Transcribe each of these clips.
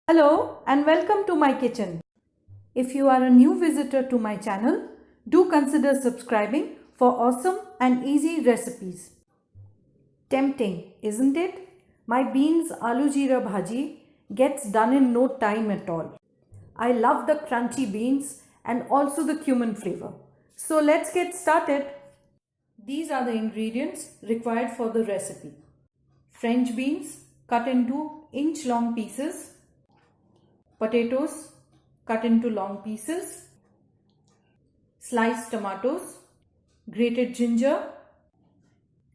Hello and welcome to my kitchen. If you are a new visitor to my channel, do consider subscribing for awesome and easy recipes. Tempting, isn't it? My beans Aloo Jeera Bhaji gets done in no time at all. I love the crunchy beans and also the cumin flavor. So let's get started. These are the ingredients required for the recipe. French beans cut into inch-long pieces. Potatoes cut into long pieces. Sliced tomatoes. Grated ginger.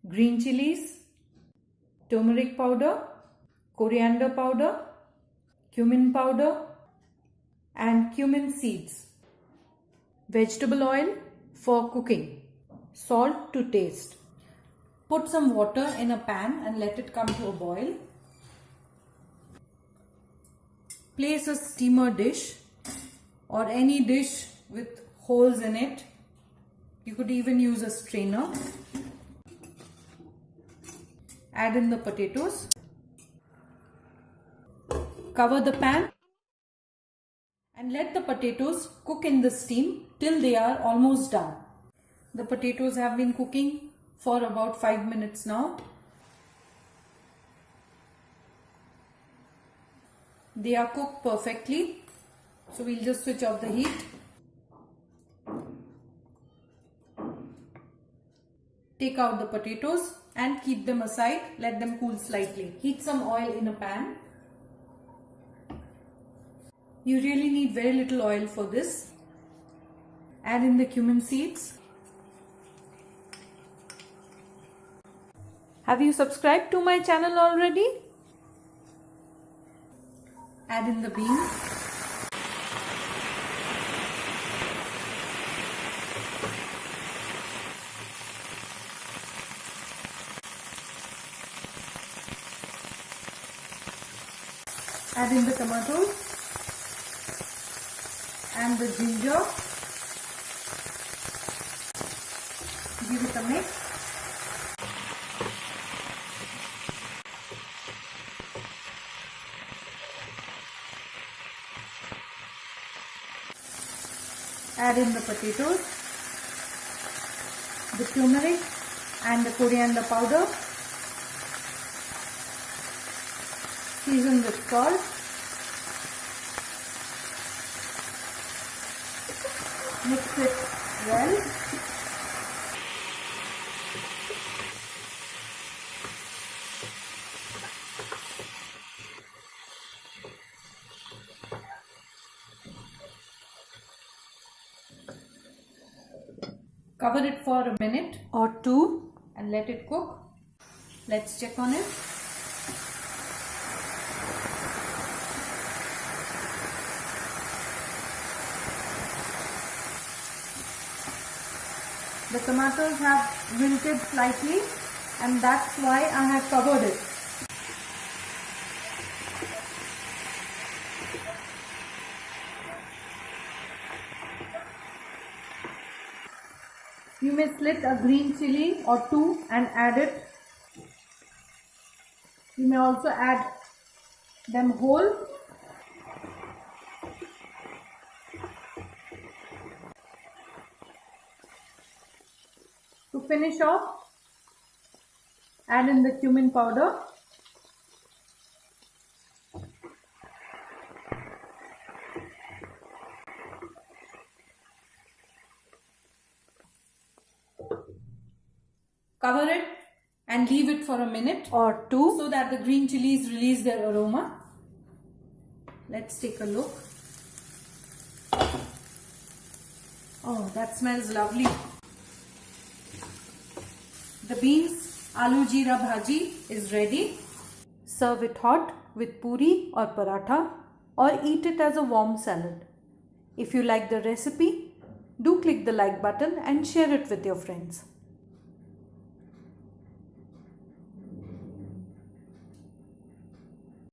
Green chilies. Turmeric powder. Coriander powder. Cumin powder. And cumin seeds. Vegetable oil for cooking. Salt to taste. Put some water in a pan and let it come to a boil. Place a steamer dish or any dish with holes in it. You could even use a strainer. Add in the potatoes. Cover the pan and let the potatoes cook in the steam till they are almost done. The potatoes have been cooking for about 5 minutes now. They are cooked perfectly, so we'll just switch off the heat. Take out the potatoes and keep them aside. Let them cool slightly. Heat some oil in a pan. You really need very little oil for this. Add in the cumin seeds. Have you subscribed to my channel already? Add in the beans. Add in the tomatoes and the ginger. Give it a mix. Add in the potatoes, the turmeric and the coriander powder. Season with salt. Mix it well. Cover it for a minute or two and let it cook. Let's check on it. The tomatoes have wilted slightly and that's why I have covered it. You may slit a green chili or two and add it. You may also add them whole. To finish off, add in the cumin powder. Cover it and leave it for a minute or two so that the green chilies release their aroma. Let's take a look. Oh, that smells lovely. The beans Aloo Jeera Bhaji is ready. Serve it hot with puri or paratha or eat it as a warm salad. If you like the recipe, do click the like button and share it with your friends.